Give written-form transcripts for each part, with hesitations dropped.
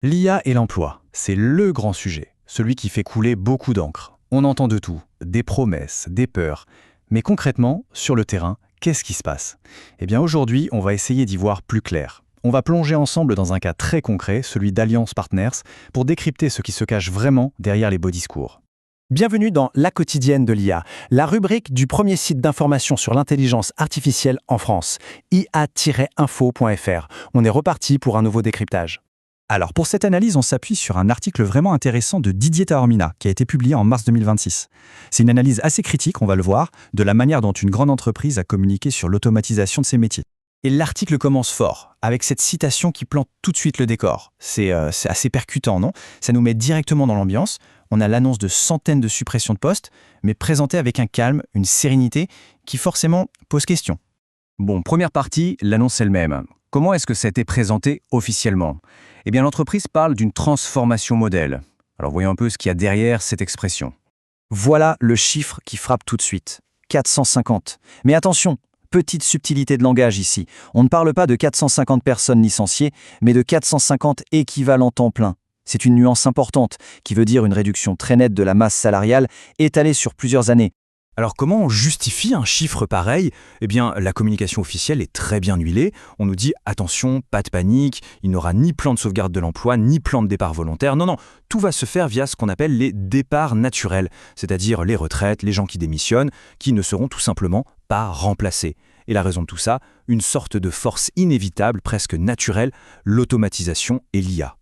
L'IA et l'emploi, c'est le grand sujet, celui qui fait couler beaucoup d'encre. On entend de tout, des promesses, des peurs. Mais concrètement, sur le terrain, qu'est-ce qui se passe? Eh bien aujourd'hui, on va essayer d'y voir plus clair. On va plonger ensemble dans un cas très concret, celui d'Alliance Partners, pour décrypter ce qui se cache vraiment derrière les beaux discours. Bienvenue dans La quotidienne de l'IA, la rubrique du premier site d'information sur l'intelligence artificielle en France, ia-info.fr. On est reparti pour un nouveau décryptage. Alors, pour cette analyse, on s'appuie sur un article vraiment intéressant de Didier Taormina, qui a été publié en mars 2026. C'est une analyse assez critique, on va le voir, de la manière dont une grande entreprise a communiqué sur l'automatisation de ses métiers. Et l'article commence fort, avec cette citation qui plante tout de suite le décor. C'est assez percutant, non? Ça nous met directement dans l'ambiance. On a l'annonce de centaines de suppressions de postes, mais présentée avec un calme, une sérénité, qui forcément pose question. Bon, première partie, l'annonce elle-même. Comment est-ce que ça a été présenté officiellement? Eh bien, l'entreprise parle d'une transformation modèle. Alors, voyons un peu ce qu'il y a derrière cette expression. Voilà le chiffre qui frappe tout de suite. 450. Mais attention, petite subtilité de langage ici. On ne parle pas de 450 personnes licenciées, mais de 450 équivalents temps plein. C'est une nuance importante, qui veut dire une réduction très nette de la masse salariale étalée sur plusieurs années. Alors comment on justifie un chiffre pareil? Eh bien, la communication officielle est très bien huilée. On nous dit « attention, pas de panique, il n'y aura ni plan de sauvegarde de l'emploi, ni plan de départ volontaire. Non, tout va se faire via ce qu'on appelle les départs naturels, c'est-à-dire les retraites, les gens qui démissionnent, qui ne seront tout simplement pas remplacés. Et la raison de tout ça, une sorte de force inévitable, presque naturelle, l'automatisation et l'IA.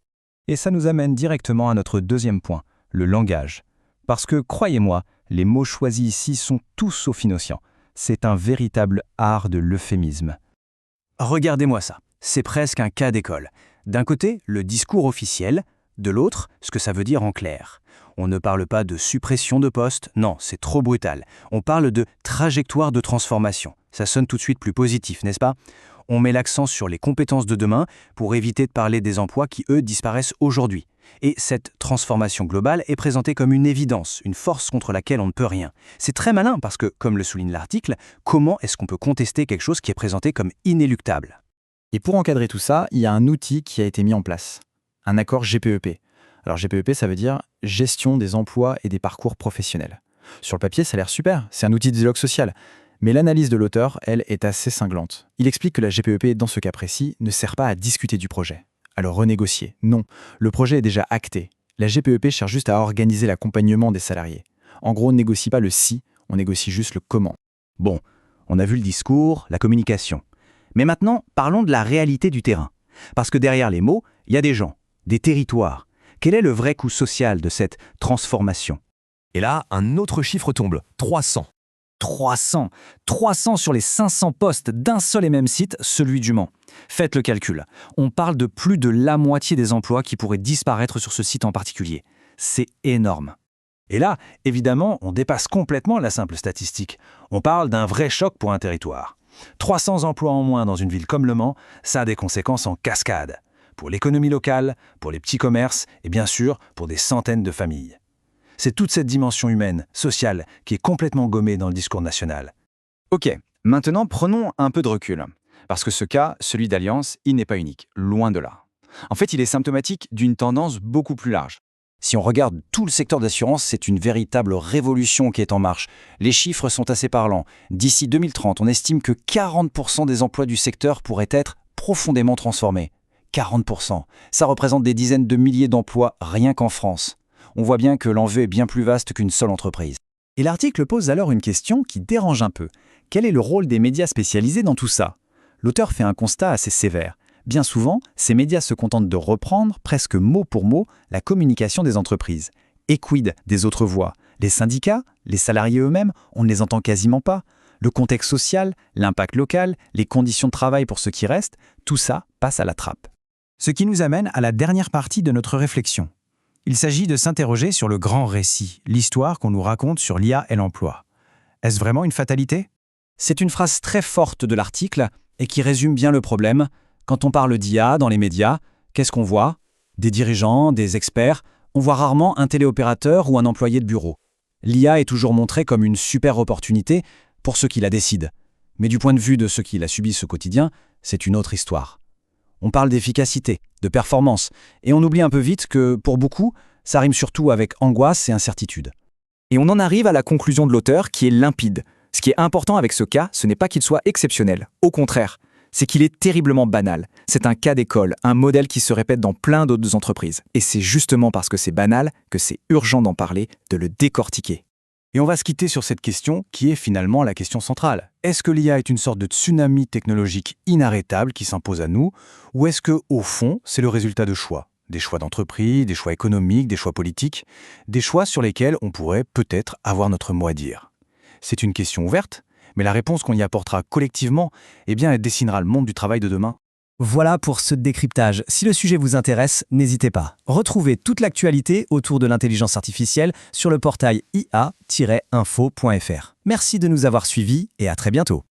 Et ça nous amène directement à notre deuxième point, le langage. Parce que, croyez-moi, les mots choisis ici sont tous sauf innocents. C'est un véritable art de l'euphémisme. Regardez-moi ça, c'est presque un cas d'école. D'un côté, le discours officiel, de l'autre, ce que ça veut dire en clair. On ne parle pas de suppression de postes, non, c'est trop brutal. On parle de trajectoire de transformation. Ça sonne tout de suite plus positif, n'est-ce pas? On met l'accent sur les compétences de demain pour éviter de parler des emplois qui, eux, disparaissent aujourd'hui. Et cette transformation globale est présentée comme une évidence, une force contre laquelle on ne peut rien. C'est très malin parce que, comme le souligne l'article, comment est-ce qu'on peut contester quelque chose qui est présenté comme inéluctable? Et pour encadrer tout ça, il y a un outil qui a été mis en place, un accord GPEP. Alors GPEP, ça veut dire Gestion des emplois et des parcours professionnels. Sur le papier, ça a l'air super, c'est un outil de dialogue social. Mais l'analyse de l'auteur, elle, est assez cinglante. Il explique que la GPEP, dans ce cas précis, ne sert pas à discuter du projet, à le renégocier. Non, le projet est déjà acté. La GPEP cherche juste à organiser l'accompagnement des salariés. En gros, on ne négocie pas le si, on négocie juste le comment. Bon, on a vu le discours, la communication. Mais maintenant, parlons de la réalité du terrain. Parce que derrière les mots, il y a des gens, des territoires. Quel est le vrai coût social de cette transformation? Et là, un autre chiffre tombe, 300. 300 sur les 500 postes d'un seul et même site, celui du Mans. Faites le calcul. On parle de plus de la moitié des emplois qui pourraient disparaître sur ce site en particulier. C'est énorme. Et là, évidemment, on dépasse complètement la simple statistique. On parle d'un vrai choc pour un territoire. 300 emplois en moins dans une ville comme Le Mans, ça a des conséquences en cascade. Pour l'économie locale, pour les petits commerces et bien sûr pour des centaines de familles. C'est toute cette dimension humaine, sociale, qui est complètement gommée dans le discours national. Ok, maintenant prenons un peu de recul. Parce que ce cas, celui d'Alliance, il n'est pas unique, loin de là. En fait, il est symptomatique d'une tendance beaucoup plus large. Si on regarde tout le secteur d'assurance, c'est une véritable révolution qui est en marche. Les chiffres sont assez parlants. D'ici 2030, on estime que 40% des emplois du secteur pourraient être profondément transformés. 40%. Ça représente des dizaines de milliers d'emplois rien qu'en France. On voit bien que l'enjeu est bien plus vaste qu'une seule entreprise. Et l'article pose alors une question qui dérange un peu. Quel est le rôle des médias spécialisés dans tout ça? L'auteur fait un constat assez sévère. Bien souvent, ces médias se contentent de reprendre, presque mot pour mot, la communication des entreprises. Et quid des autres voix? Les syndicats? Les salariés eux-mêmes? On ne les entend quasiment pas. Le contexte social? L'impact local? Les conditions de travail pour ceux qui restent? Tout ça passe à la trappe. Ce qui nous amène à la dernière partie de notre réflexion. Il s'agit de s'interroger sur le grand récit, l'histoire qu'on nous raconte sur l'IA et l'emploi. Est-ce vraiment une fatalité? C'est une phrase très forte de l'article et qui résume bien le problème. Quand on parle d'IA dans les médias, qu'est-ce qu'on voit? Des dirigeants, des experts. On voit rarement un téléopérateur ou un employé de bureau. L'IA est toujours montrée comme une super opportunité pour ceux qui la décident. Mais du point de vue de ceux qui la subissent au quotidien, c'est une autre histoire. On parle d'efficacité, de performance, et on oublie un peu vite que, pour beaucoup, ça rime surtout avec angoisse et incertitude. Et on en arrive à la conclusion de l'auteur qui est limpide. Ce qui est important avec ce cas, ce n'est pas qu'il soit exceptionnel. Au contraire, c'est qu'il est terriblement banal. C'est un cas d'école, un modèle qui se répète dans plein d'autres entreprises. Et c'est justement parce que c'est banal que c'est urgent d'en parler, de le décortiquer. Et on va se quitter sur cette question qui est finalement la question centrale. Est-ce que l'IA est une sorte de tsunami technologique inarrêtable qui s'impose à nous, ou est-ce que, au fond, c'est le résultat de choix? Des choix d'entreprise, des choix économiques, des choix politiques, des choix sur lesquels on pourrait peut-être avoir notre mot à dire. C'est une question ouverte, mais la réponse qu'on y apportera collectivement, elle dessinera le monde du travail de demain. Voilà pour ce décryptage. Si le sujet vous intéresse, n'hésitez pas. Retrouvez toute l'actualité autour de l'intelligence artificielle sur le portail ia-info.fr. Merci de nous avoir suivis et à très bientôt.